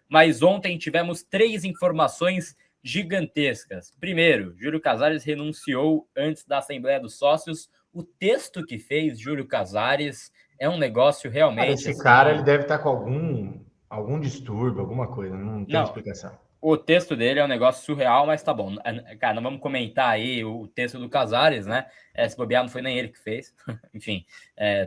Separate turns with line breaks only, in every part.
mas ontem tivemos 3 informações gigantescas. Primeiro, Júlio Casares renunciou antes da Assembleia dos Sócios. O texto que fez Júlio Casares é um negócio realmente...
Esse cara, ele deve estar com algum distúrbio, alguma coisa, não tem explicação.
O texto dele é um negócio surreal, mas tá bom. Cara, não vamos comentar aí o texto do Casares, né? Se bobear, não foi nem ele que fez. Enfim,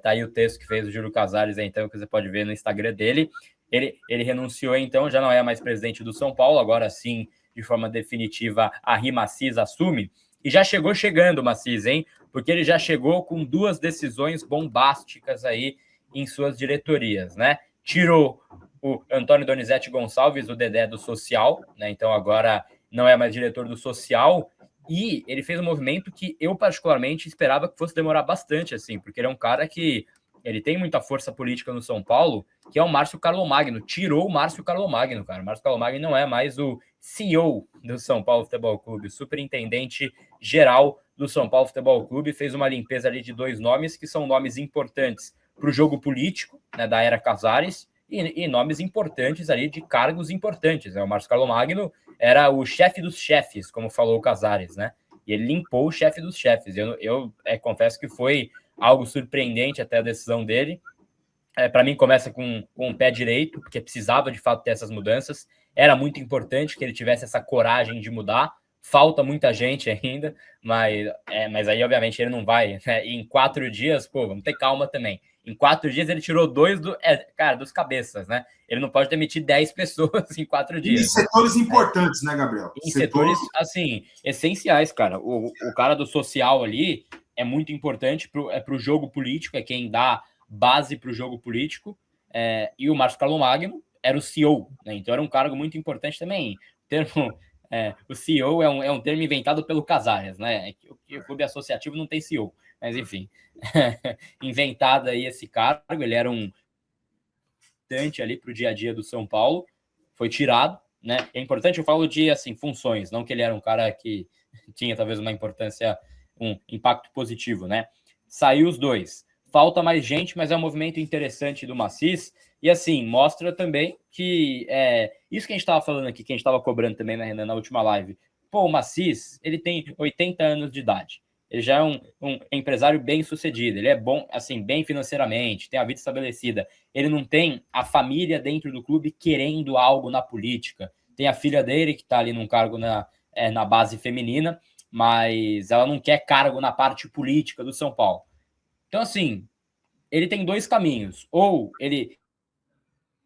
tá aí o texto que fez o Júlio Casares, então, que você pode ver no Instagram dele. Ele renunciou, então, já não é mais presidente do São Paulo, agora sim, de forma definitiva, a RIMACIS assume. E já chegando o Macis, hein? Porque ele já chegou com 2 decisões bombásticas aí em suas diretorias, né? Tirou o Antônio Donizete Gonçalves, o Dedé do Social, né? Então agora não é mais diretor do Social, e ele fez um movimento que eu particularmente esperava que fosse demorar bastante, assim, porque ele é um cara que ele tem muita força política no São Paulo, que é o Márcio Carlomagno. Tirou o Márcio Carlomagno, cara. O Márcio Carlomagno não é mais o CEO do São Paulo Futebol Clube, o superintendente geral do São Paulo Futebol Clube, fez uma limpeza ali de 2 nomes que são nomes importantes para o jogo político, né, da era Casares, e nomes importantes ali de cargos importantes, né? O Márcio Carlomagno era o chefe dos chefes, como falou o Casares, né? E ele limpou o chefe dos chefes. Eu confesso que foi algo surpreendente até a decisão dele. Para mim, começa com o pé direito, porque precisava de fato ter essas mudanças. Era muito importante que ele tivesse essa coragem de mudar. Falta muita gente ainda, mas aí, obviamente, ele não vai, né? E em 4 dias, pô, vamos ter calma também. Em 4 dias, ele tirou 2 dos cabeças, né? Ele não pode demitir 10 pessoas em 4 dias.
E setores importantes, né, Gabriel?
Em setores, assim, essenciais, cara. O cara do social ali é muito importante para o jogo político, é quem dá base para o jogo político, e o Márcio Carlomagno era o CEO, né? Então era um cargo muito importante também. O CEO é um termo inventado pelo Casares, né? O clube associativo não tem CEO, mas enfim, inventado aí esse cargo, ele era um importante ali para o dia a dia do São Paulo, foi tirado, né? É importante, eu falo de assim, funções, não que ele era um cara que tinha talvez uma importância, um impacto positivo, né? Saiu os 2. Falta mais gente, mas é um movimento interessante do Macis. E assim, mostra também que isso que a gente estava falando aqui, que a gente estava cobrando também, né, Renan, na última live. Pô, o Macis, ele tem 80 anos de idade. Ele já é um empresário bem sucedido. Ele é bom, assim, bem financeiramente, tem a vida estabelecida. Ele não tem a família dentro do clube querendo algo na política. Tem a filha dele que está ali num cargo na base feminina, mas ela não quer cargo na parte política do São Paulo. Então, assim, ele tem 2 caminhos. Ou ele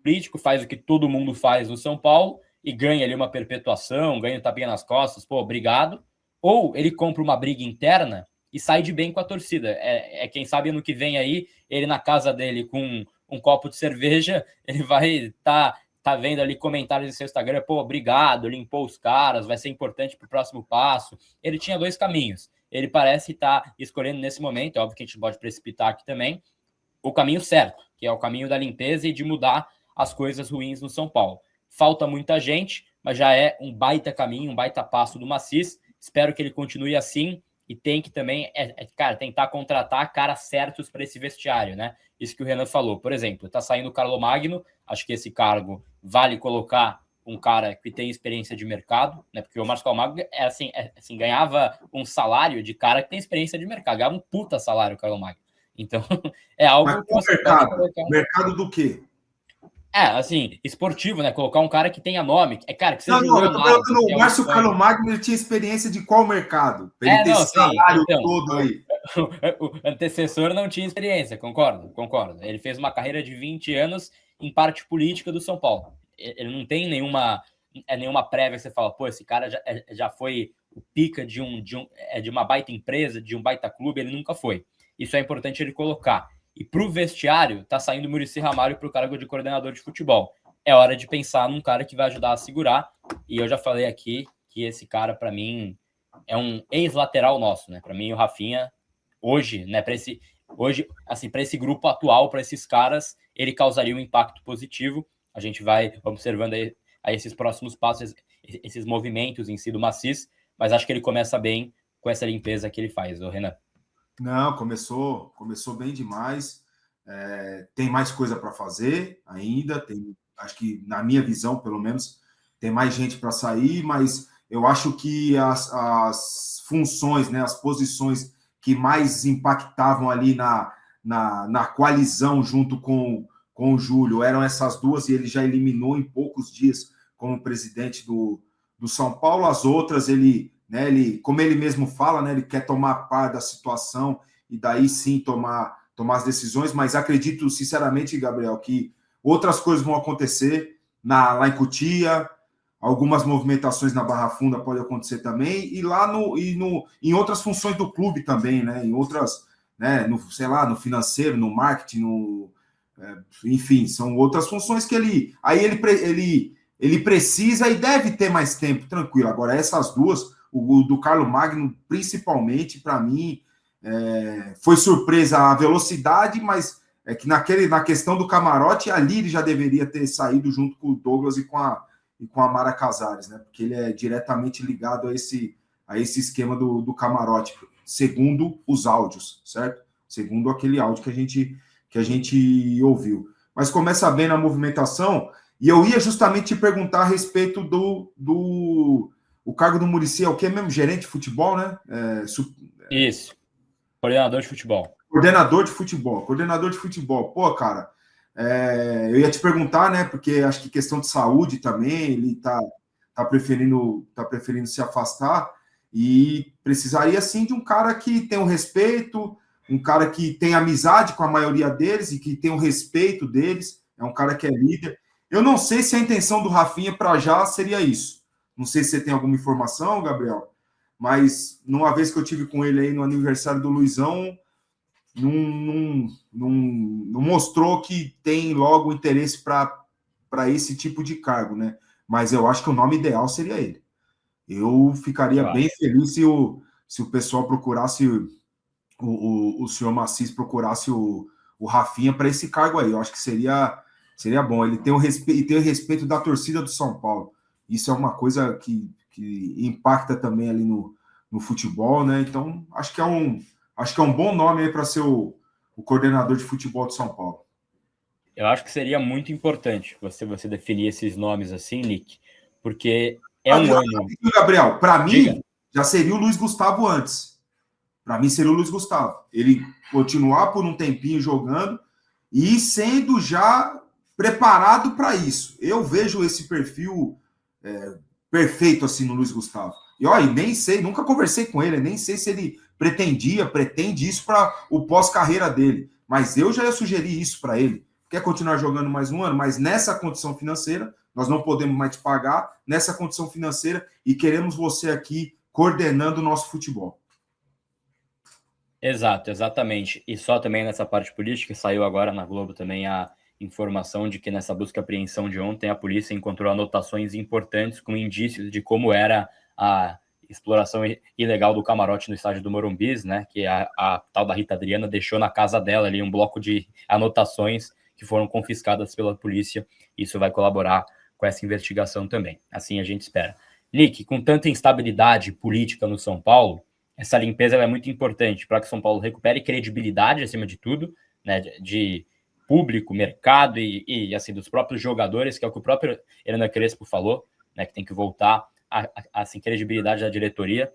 político faz o que todo mundo faz no São Paulo e ganha ali uma perpetuação, ganha um tapinha nas costas, pô, obrigado. Ou ele compra uma briga interna e sai de bem com a torcida. Quem sabe ano que vem aí, ele na casa dele com um copo de cerveja, ele vai tá vendo ali comentários no seu Instagram, pô, obrigado, limpou os caras, vai ser importante para o próximo passo. Ele tinha 2 caminhos. Ele parece estar escolhendo nesse momento, é óbvio que a gente pode precipitar aqui também, o caminho certo, que é o caminho da limpeza e de mudar as coisas ruins no São Paulo. Falta muita gente, mas já é um baita caminho, um baita passo do Macis. Espero que ele continue assim e tem que também, cara, tentar contratar caras certos para esse vestiário, né? Isso que o Renan falou. Por exemplo, tá saindo o Carlomagno, acho que esse cargo vale colocar um cara que tem experiência de mercado, né? Porque o Márcio Carlomagno ganhava um salário de cara que tem experiência de mercado, ganhava um puta salário o Carlomagno. Então, é algo
Mas
que você
mercado?
pode colocar.
Mercado do quê?
Assim, esportivo, né? Colocar um cara que tenha nome. Cara, que seja
não, eu tô perguntando, o Márcio Carlomagno, ele tinha experiência de qual mercado? Pra ele ter esse salário todo aí.
O antecessor não tinha experiência, concordo. Ele fez uma carreira de 20 anos em parte política do São Paulo. Ele não tem nenhuma prévia que você fala, pô, esse cara já foi o pica de uma baita empresa, de um baita clube, ele nunca foi. Isso é importante ele colocar. E para o vestiário, tá saindo o Muricy Ramalho para o cargo de coordenador de futebol. É hora de pensar num cara que vai ajudar a segurar. E eu já falei aqui que esse cara, para mim, é um ex-lateral nosso, né? Para mim, o Rafinha, hoje, né? Para esse grupo atual, para esses caras, ele causaria um impacto positivo. A gente vai observando aí esses próximos passos, esses movimentos em si do Macis, mas acho que ele começa bem com essa limpeza que ele faz, o Renan.
Não, começou bem demais. Tem mais coisa para fazer ainda. acho que na minha visão, pelo menos, tem mais gente para sair, mas eu acho que as funções, né, as posições que mais impactavam ali na coalizão junto com o Júlio eram essas duas, e ele já eliminou em poucos dias como presidente do São Paulo. As outras, como ele mesmo fala, né, ele quer tomar par da situação e daí sim tomar as decisões, mas acredito sinceramente, Gabriel, que outras coisas vão acontecer lá em Cotia, algumas movimentações na Barra Funda podem acontecer também, e lá em outras funções do clube também, né? Em outras, né? No financeiro, no marketing, enfim, são outras funções que ele precisa e deve ter mais tempo, tranquilo. Agora, essas duas, o do Carlos Magno, principalmente, para mim, foi surpresa a velocidade, mas é que na questão do camarote, ali ele já deveria ter saído junto com o Douglas e com a Mara Casares, né? Porque ele é diretamente ligado a esse esquema do camarote, segundo os áudios, certo? Segundo aquele áudio que a gente ouviu. Mas começa bem na movimentação, e eu ia justamente te perguntar a respeito o cargo do Muricy, é o que mesmo? Gerente de futebol, né?
Isso. Coordenador de futebol.
Coordenador de futebol. Pô, cara, eu ia te perguntar, né? Porque acho que questão de saúde também, ele tá preferindo se afastar, e precisaria sim de um cara que tem um respeito, um cara que tem amizade com a maioria deles e que tem o respeito deles, é um cara que é líder. Eu não sei se a intenção do Rafinha para já seria isso. Não sei se você tem alguma informação, Gabriel, mas numa vez que eu tive com ele aí no aniversário do Luizão, não mostrou que tem logo interesse para esse tipo de cargo, né? Mas eu acho que o nome ideal seria ele. Eu ficaria bem feliz se o pessoal procurasse, o senhor Massis procurasse o Rafinha para esse cargo aí. Eu acho que seria bom. Ele tem o respeito da torcida do São Paulo. Isso é uma coisa que impacta também ali no futebol, né? Então, acho que é um bom nome aí para ser o coordenador de futebol de São Paulo.
Eu acho que seria muito importante você definir esses nomes assim, Nick, porque é um ano...
Gabriel, para mim, já seria o Luiz Gustavo antes. Para mim, seria o Luiz Gustavo. Ele continuar por um tempinho jogando e sendo já preparado para isso. Eu vejo esse perfil perfeito assim no Luiz Gustavo. E olha, nem sei, nunca conversei com ele, nem sei se ele pretende isso para o pós-carreira dele. Mas eu já ia sugerir isso para ele. Quer continuar jogando mais um ano, mas nessa condição financeira, nós não podemos mais te pagar, nessa condição financeira, e queremos você aqui coordenando o nosso futebol.
Exatamente. E só também nessa parte política, saiu agora na Globo também a informação de que nessa busca e apreensão de ontem, a polícia encontrou anotações importantes com indícios de como era a exploração ilegal do camarote no estádio do Morumbi, né? Que a tal da Rita Adriana deixou na casa dela ali um bloco de anotações que foram confiscadas pela polícia. Isso vai colaborar com essa investigação também. Assim a gente espera. Nick, com tanta instabilidade política no São Paulo, essa limpeza é muito importante para que São Paulo recupere credibilidade, acima de tudo, né, de público, mercado e assim, dos próprios jogadores, que é o que o próprio Hernan Crespo falou, né, que tem que voltar assim, credibilidade da diretoria,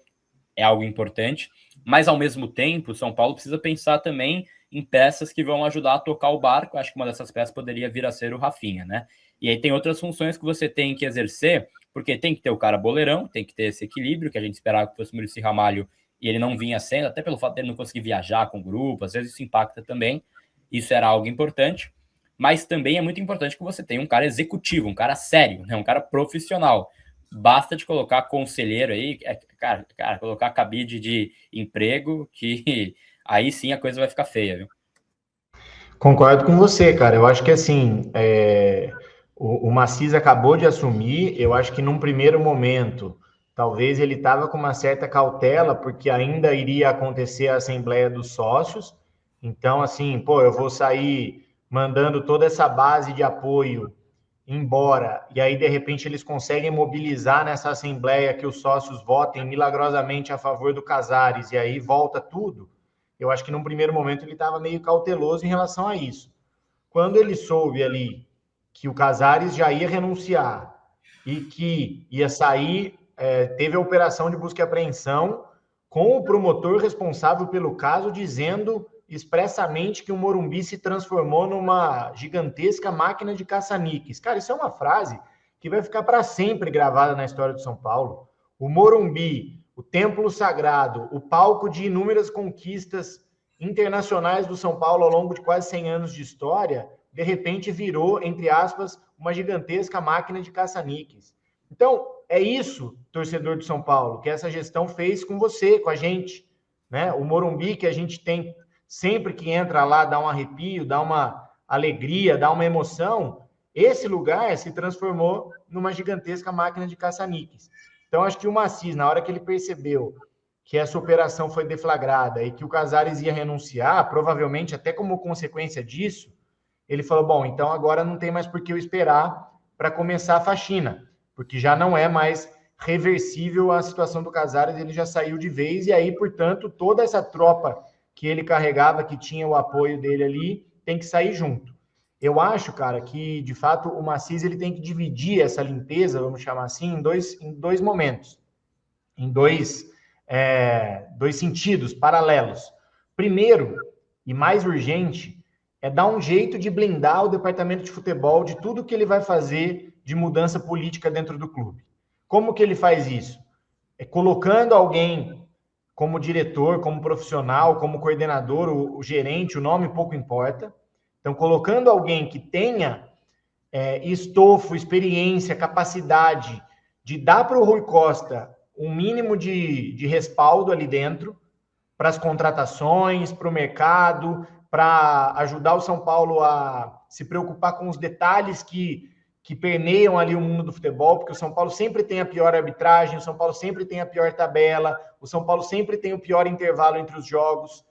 é algo importante, mas ao mesmo tempo, São Paulo precisa pensar também em peças que vão ajudar a tocar o barco. Acho que uma dessas peças poderia vir a ser o Rafinha, né? E aí tem outras funções que você tem que exercer, porque tem que ter o cara boleirão, tem que ter esse equilíbrio, que a gente esperava que fosse o Muricy Ramalho, e ele não vinha sendo, até pelo fato dele não conseguir viajar com o grupo, às vezes isso impacta também, isso era algo importante, mas também é muito importante que você tenha um cara executivo, um cara sério, né? Um cara profissional. Basta de colocar conselheiro aí, cara, colocar cabide de emprego, que aí sim a coisa vai ficar feia, viu?
Concordo com você, cara. Eu acho que assim, o Massis acabou de assumir. Eu acho que num primeiro momento, talvez ele estava com uma certa cautela, porque ainda iria acontecer a Assembleia dos Sócios. Então, assim, eu vou sair mandando toda essa base de apoio embora, e aí de repente eles conseguem mobilizar nessa Assembleia que os sócios votem milagrosamente a favor do Casares, e aí volta tudo. Eu acho que num primeiro momento ele estava meio cauteloso em relação a isso. Quando ele soube ali que o Casares já ia renunciar e que ia sair, teve a operação de busca e apreensão com o promotor responsável pelo caso dizendo expressamente que o Morumbi se transformou numa gigantesca máquina de caça-níqueis. Cara, isso é uma frase que vai ficar para sempre gravada na história do São Paulo. O Morumbi, o templo sagrado, o palco de inúmeras conquistas internacionais do São Paulo ao longo de quase 100 anos de história, de repente virou, entre aspas, uma gigantesca máquina de caça-níqueis. Então, é isso, torcedor do São Paulo, que essa gestão fez com você, com a gente, né? O Morumbi que a gente tem sempre que entra lá, dá um arrepio, dá uma alegria, dá uma emoção, esse lugar se transformou numa gigantesca máquina de caça-níqueis. Então, acho que o Massis, na hora que ele percebeu que essa operação foi deflagrada e que o Casares ia renunciar, provavelmente até como consequência disso, ele falou, bom, então agora não tem mais por que eu esperar para começar a faxina, porque já não é mais reversível a situação do Casares, ele já saiu de vez, e aí, portanto, toda essa tropa que ele carregava, que tinha o apoio dele ali, tem que sair junto. Eu acho, cara, que, de fato, o Massis ele tem que dividir essa limpeza, vamos chamar assim, em dois momentos, em dois sentidos paralelos. Primeiro, e mais urgente, é dar um jeito de blindar o departamento de futebol de tudo que ele vai fazer de mudança política dentro do clube. Como que ele faz isso? É colocando alguém como diretor, como profissional, como coordenador, o gerente, o nome pouco importa. Então, colocando alguém que tenha estofo, experiência, capacidade de dar para o Rui Costa um mínimo de respaldo ali dentro, para as contratações, para o mercado, para ajudar o São Paulo a se preocupar com os detalhes que permeiam ali o mundo do futebol, porque o São Paulo sempre tem a pior arbitragem, o São Paulo sempre tem a pior tabela, o São Paulo sempre tem o pior intervalo entre os jogos,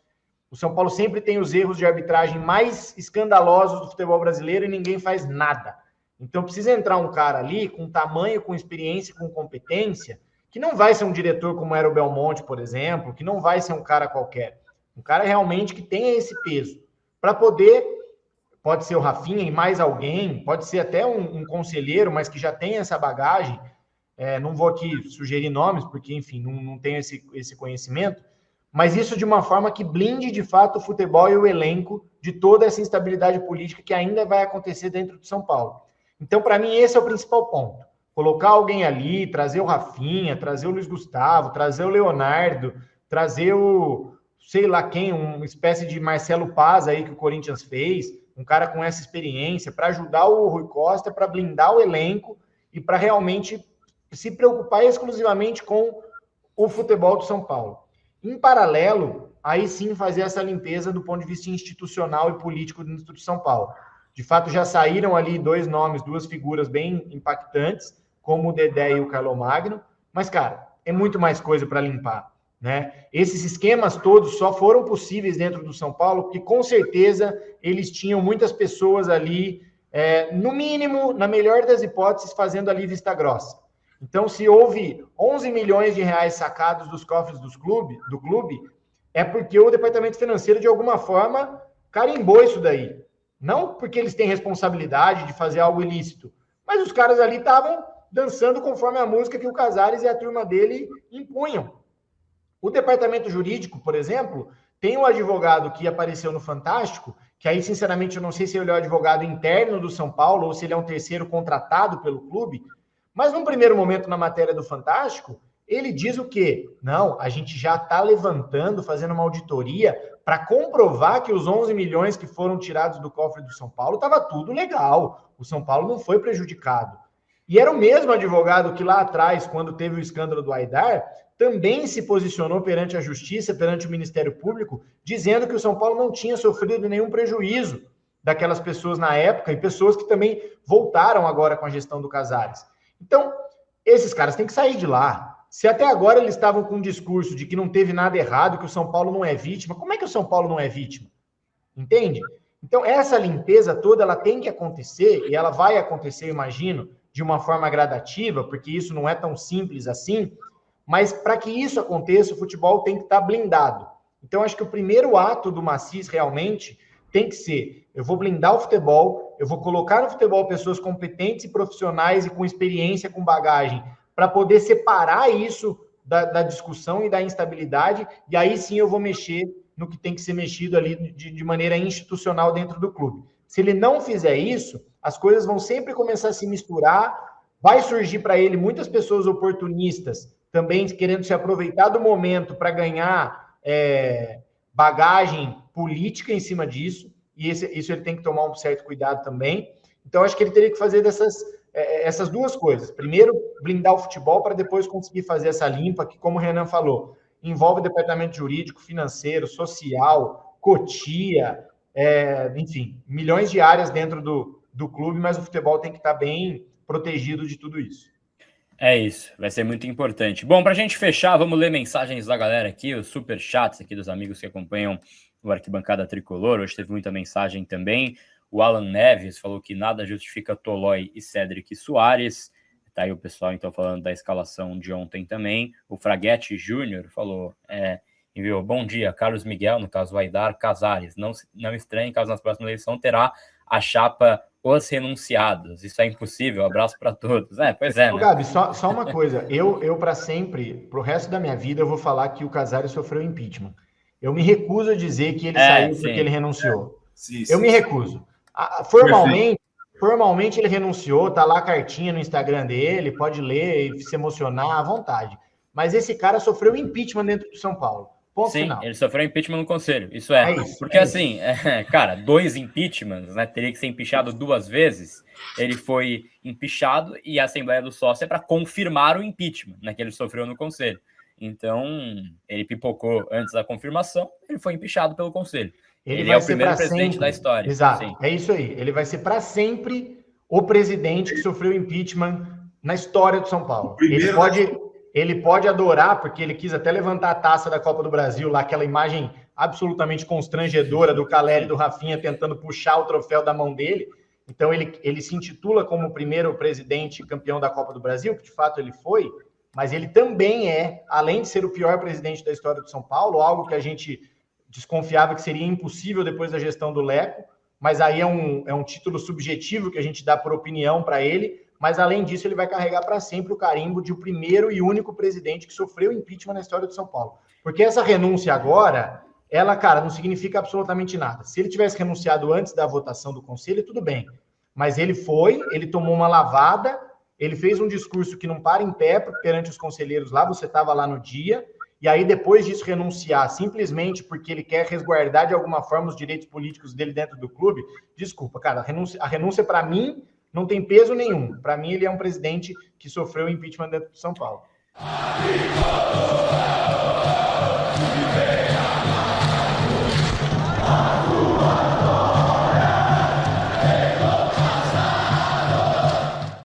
o São Paulo sempre tem os erros de arbitragem mais escandalosos do futebol brasileiro e ninguém faz nada. Então precisa entrar um cara ali com tamanho, com experiência, com competência, que não vai ser um diretor como era o Belmonte, por exemplo, que não vai ser um cara qualquer. Um cara realmente que tenha esse peso, para poder, pode ser o Rafinha e mais alguém, pode ser até um conselheiro, mas que já tem essa bagagem, não vou aqui sugerir nomes, porque, enfim, não tenho esse conhecimento, mas isso de uma forma que blinde, de fato, o futebol e o elenco de toda essa instabilidade política que ainda vai acontecer dentro de São Paulo. Então, para mim, esse é o principal ponto. Colocar alguém ali, trazer o Rafinha, trazer o Luiz Gustavo, trazer o Leonardo, trazer o, sei lá quem, uma espécie de Marcelo Paz aí que o Corinthians fez, um cara com essa experiência, para ajudar o Rui Costa, para blindar o elenco e para realmente se preocupar exclusivamente com o futebol do São Paulo. Em paralelo, aí sim fazer essa limpeza do ponto de vista institucional e político dentro do São Paulo. De fato, já saíram ali dois nomes, duas figuras bem impactantes, como o Dedé e o Carlomagno, mas, cara, é muito mais coisa para limpar, né? Esses esquemas todos só foram possíveis dentro do São Paulo porque, com certeza, eles tinham muitas pessoas ali, no mínimo, na melhor das hipóteses, fazendo ali vista grossa. Então, se houve 11 milhões de reais sacados dos cofres do clube, é porque o departamento financeiro, de alguma forma, carimbou isso daí. Não porque eles têm responsabilidade de fazer algo ilícito, mas os caras ali estavam dançando conforme a música que o Casares e a turma dele impunham. O departamento jurídico, por exemplo, tem um advogado que apareceu no Fantástico, que aí, sinceramente, eu não sei se ele é o advogado interno do São Paulo ou se ele é um terceiro contratado pelo clube, mas num primeiro momento na matéria do Fantástico, ele diz o quê? Não, a gente já está levantando, fazendo uma auditoria para comprovar que os 11 milhões que foram tirados do cofre do São Paulo estava tudo legal. O São Paulo não foi prejudicado. E era o mesmo advogado que lá atrás, quando teve o escândalo do Aidar, também se posicionou perante a Justiça, perante o Ministério Público, dizendo que o São Paulo não tinha sofrido nenhum prejuízo daquelas pessoas na época e pessoas que também voltaram agora com a gestão do Casares. Então, esses caras têm que sair de lá. Se até agora eles estavam com um discurso de que não teve nada errado, que o São Paulo não é vítima, como é que o São Paulo não é vítima? Entende? Então, essa limpeza toda, ela tem que acontecer, e ela vai acontecer, imagino, de uma forma gradativa, porque isso não é tão simples assim, mas para que isso aconteça, o futebol tem que estar blindado. Então, acho que o primeiro ato do Massis, realmente, tem que ser, eu vou blindar o futebol, eu vou colocar no futebol pessoas competentes e profissionais e com experiência, com bagagem, para poder separar isso da discussão e da instabilidade, e aí sim eu vou mexer no que tem que ser mexido ali de maneira institucional dentro do clube. Se ele não fizer isso, as coisas vão sempre começar a se misturar, vai surgir para ele muitas pessoas oportunistas, também querendo se aproveitar do momento para ganhar bagagem política em cima disso, e isso ele tem que tomar um certo cuidado também. Então, acho que ele teria que fazer essas duas coisas. Primeiro, blindar o futebol para depois conseguir fazer essa limpa, que, como o Renan falou, envolve departamento jurídico, financeiro, social, cotia, enfim, milhões de áreas dentro do clube, mas o futebol tem que estar bem protegido de tudo isso.
É isso, vai ser muito importante. Bom, para a gente fechar, vamos ler mensagens da galera aqui, os superchats aqui dos amigos que acompanham o Arquibancada Tricolor. Hoje teve muita mensagem também. O Alan Neves falou que nada justifica Tolói e Cédric Soares. Tá aí o pessoal, então, falando da escalação de ontem também. O Fraguete Júnior falou, enviou, bom dia, Carlos Miguel, no caso, Aidar Casares. Não estranhe, caso nas próximas eleições terá a chapa Os Renunciados. Isso é impossível, abraço para todos. Pois é, né?
Gabi, só uma coisa, eu para sempre, pro resto da minha vida, eu vou falar que o Casares sofreu impeachment. Eu me recuso a dizer que ele saiu porque ele renunciou. Eu me recuso. Formalmente ele renunciou, tá lá a cartinha no Instagram dele, pode ler e se emocionar à vontade. Mas esse cara sofreu impeachment dentro do São Paulo. Ponto final.
Ele sofreu impeachment no Conselho, isso é. Porque assim, cara, 2 impeachments, né, teria que ser empichado 2 vezes. Ele foi empichado e a Assembleia do Sócio é para confirmar o impeachment, né, que ele sofreu no Conselho. Então, ele pipocou antes da confirmação, ele foi empichado pelo Conselho. Ele é o primeiro presidente da história.
Exato, sim. É isso aí. Ele vai ser para sempre o presidente que sofreu impeachment na história do São Paulo. Ele pode adorar, porque ele quis até levantar a taça da Copa do Brasil, lá aquela imagem absolutamente constrangedora do Caleri e do Rafinha tentando puxar o troféu da mão dele. Então, ele se intitula como o primeiro presidente campeão da Copa do Brasil, que de fato ele foi, mas ele também além de ser o pior presidente da história do São Paulo, algo que a gente desconfiava que seria impossível depois da gestão do Leco, mas aí é um título subjetivo que a gente dá por opinião para ele, mas além disso ele vai carregar para sempre o carimbo de o primeiro e único presidente que sofreu impeachment na história do São Paulo. Porque essa renúncia agora, ela, cara, não significa absolutamente nada. Se ele tivesse renunciado antes da votação do Conselho, tudo bem. Mas ele tomou uma lavada, ele fez um discurso que não para em pé perante os conselheiros lá, você estava lá no dia, e aí depois disso renunciar simplesmente porque ele quer resguardar de alguma forma os direitos políticos dele dentro do clube, desculpa, cara, a renúncia para mim não tem peso nenhum. Para mim ele é um presidente que sofreu impeachment dentro de São Paulo.